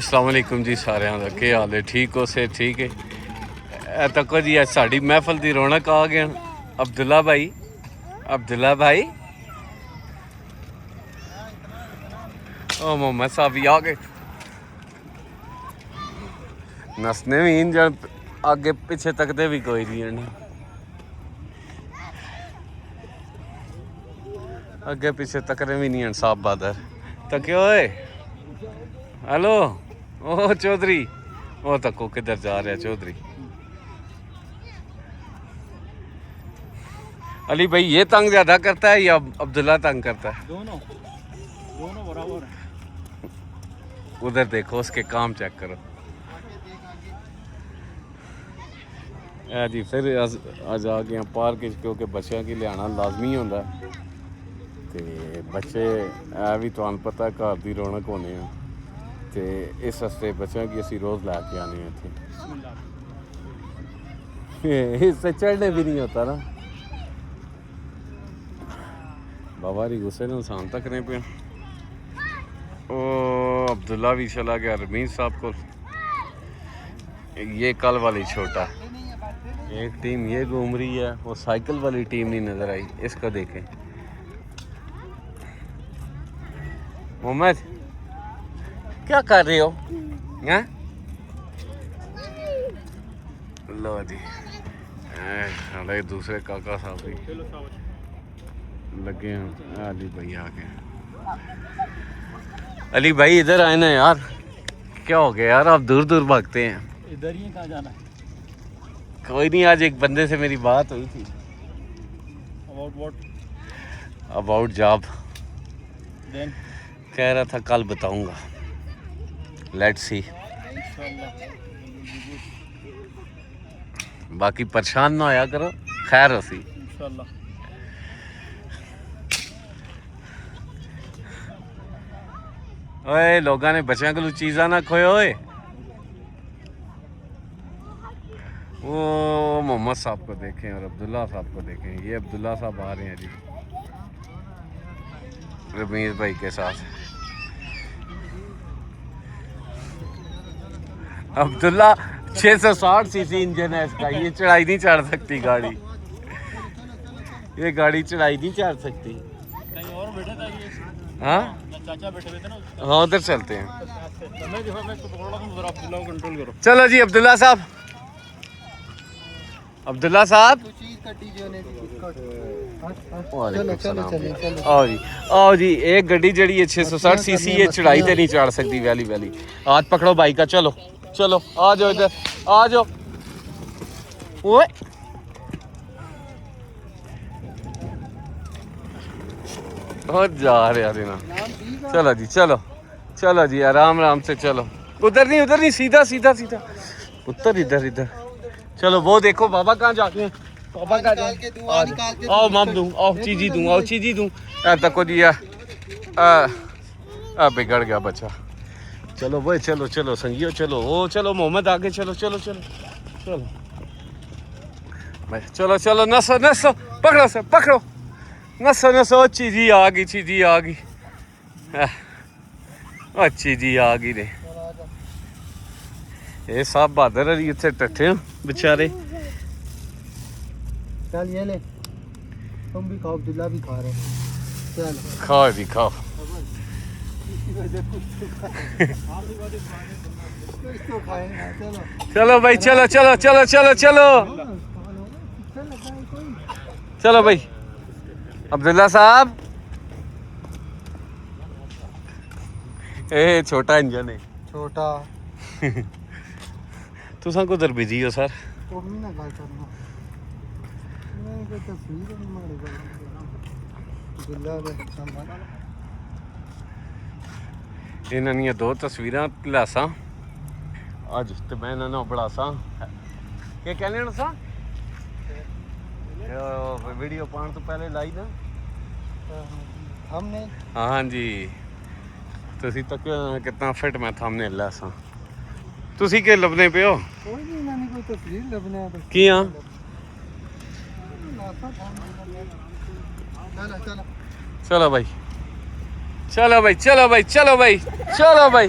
अस्सलाम वालेकुम जी सारिਆਂ ਦਾ ਕੀ ਹਾਲ ਹੈ ਠੀਕ ਹੋ ਸੇ ਠੀਕ ਹੈ ਇਹ ਤੱਕੋ ਜੀ ਅੱਜ ਸਾਡੀ ਮਹਿਫਲ ਦੀ ਰੌਣਕ ਆ ਗਏ ਅਬਦੁੱਲਾ ਭਾਈ ਉਹ ਮੁਹੰਮਦ ਸਾਹਿਬ ਵੀ ਆ ਗਏ ਨਸਨੇ ਵੀ ਇੰਜ ਅੱਗੇ ਪਿੱਛੇ ਤੱਕਦੇ ਵੀ ਕੋਈ ਨਹੀਂ ਅੱਗੇ ਪਿੱਛੇ ਤੱਕਦੇ ਵੀ ਨਹੀਂ ਹਨ ਸਾਹਬ ਬਾਦਰ ਤੱਕੇ ਓਏ हेलो ओ चौधरी वो तको किधर जा रहा है चौधरी अली भाई ये तंग ज्यादा करता है या अब्दुल्ला तंग करता है दोनों बराबर है। उधर देखो उसके काम चेक करो जी फिर आज आ गए पार्क क्योंकि बच्चों की लियाना लाजमी होता है तो बच्चे भी तुहानू पता है घर की रौनक होने हैं ਤੇ ਇਸ ਹਸਤੇ ਬੱਚਿਆਂ ਕੀ ਅਸੀਂ ਰੋਜ਼ ਲਾ ਕੇ ਆਨੇ ਇੱਥੇ ਇਸ ਸੇ ਚੜਨੇ ਵੀ ਨਹੀਂ ਹੁੰਦਾ ਨਾ ਬਾਬਾ ਜੀ ਗੁੱਸੇ ਨਾਲ ਸਾਨ ਤੱਕ ਨੇ ਪਿਆ ਉਹ ਅਬਦੁੱਲਾ ਵੀ ਚਲਾ ਗਿਆ ਰਮੀਨ ਸਾਹਿਬ ਕੋਲ ये कल वाली छोटा एक टीम ये घूम रही है वो साइकिल वाली टीम नहीं नजर आई इसको देखें मोहम्मद क्या कर रहे हो हैं लो जी हमारे दूसरे काका साहब भी लगे हैं अली भाई आ गए अली भाई इधर आए ना यार क्या हो गया यार आप दूर दूर भागते हैं इधर ही कहाँ जाना है? कोई नहीं आज एक बंदे से मेरी बात हुई थी अबाउट जॉब कह रहा था कल बताऊंगा लेट्स सी बाकी परेशान ना होया करो खैर हो सी ओए लोगों ने बच्चों को चीज़ा ना खोए ओए वो मोहम्मद साहब को देखें और अब्दुल्ला साहब को देखें ये अब्दुल्ला साहब आ रहे हैं जी रमीज भाई के साथ अब्दुल्ला 660 सीसी इंजन है इसका ये चढ़ाई नहीं चढ़ सकती गाड़ी ये गाड़ी चढ़ाई नहीं चढ़ सकती कहीं और बैठा था ये हाँ चाचा बैठे हुए थे ना हाँ उधर चलते हैं मैं जो है मैं इसको पकड़ रहा हूं जरा अब्दुल्ला को कंट्रोल करो चलो जी अब्दुल्ला साहब आओ जी एक गड्डी जड़ी है 660 सीसी ये चढ़ाई ते नहीं चढ़ सकती वैली वैली हाथ पकड़ो बाइक का चलो चलो आ जाओ इधर आ जाओ ओए जा रहे ना चलो जी चलो जी आराम से चलो उधर नहीं सीधा उत्तर इधर चलो वो देखो बाबा कहाँ जाते हैं बाबा कहाँ जाते आओ माम दूँ आओ चीज़ी दूँ तको जी बिगड़ गया बच्चा चलो भाई चलो संगियो चलो चलो मोहम्मद आगे चलो भाई चलो नसो पकड़ो नसो चीज़ी आ गई चीज़ी आ गई रे ये साहब बहादुर अली इतने टट्ठे बेचारे चल ये ले तुम भी खाओ अब्दुल्ला भी खा रहे चल खाओ चलो भाई चलो भाई अब्दुल्ला साहब छोटा इंजन है छोटा तुसा कुधर बिजी हो सर इन्होंने दो तस्वीर लासा अज तो मैं इन्होंने बढ़ासा क्या कहने सा वीडियो पाने तो पहले लाई ना हमने हाँ जी तुसी तक कितना फिट मैं थंबनेल लासा तुसी के लभने पे हो कोई नहीं इन्होंने कोई तस्वीर लभने की हाँ चलो चलो भाई चलो भाई चलो भाई चलो भाई चलो भाई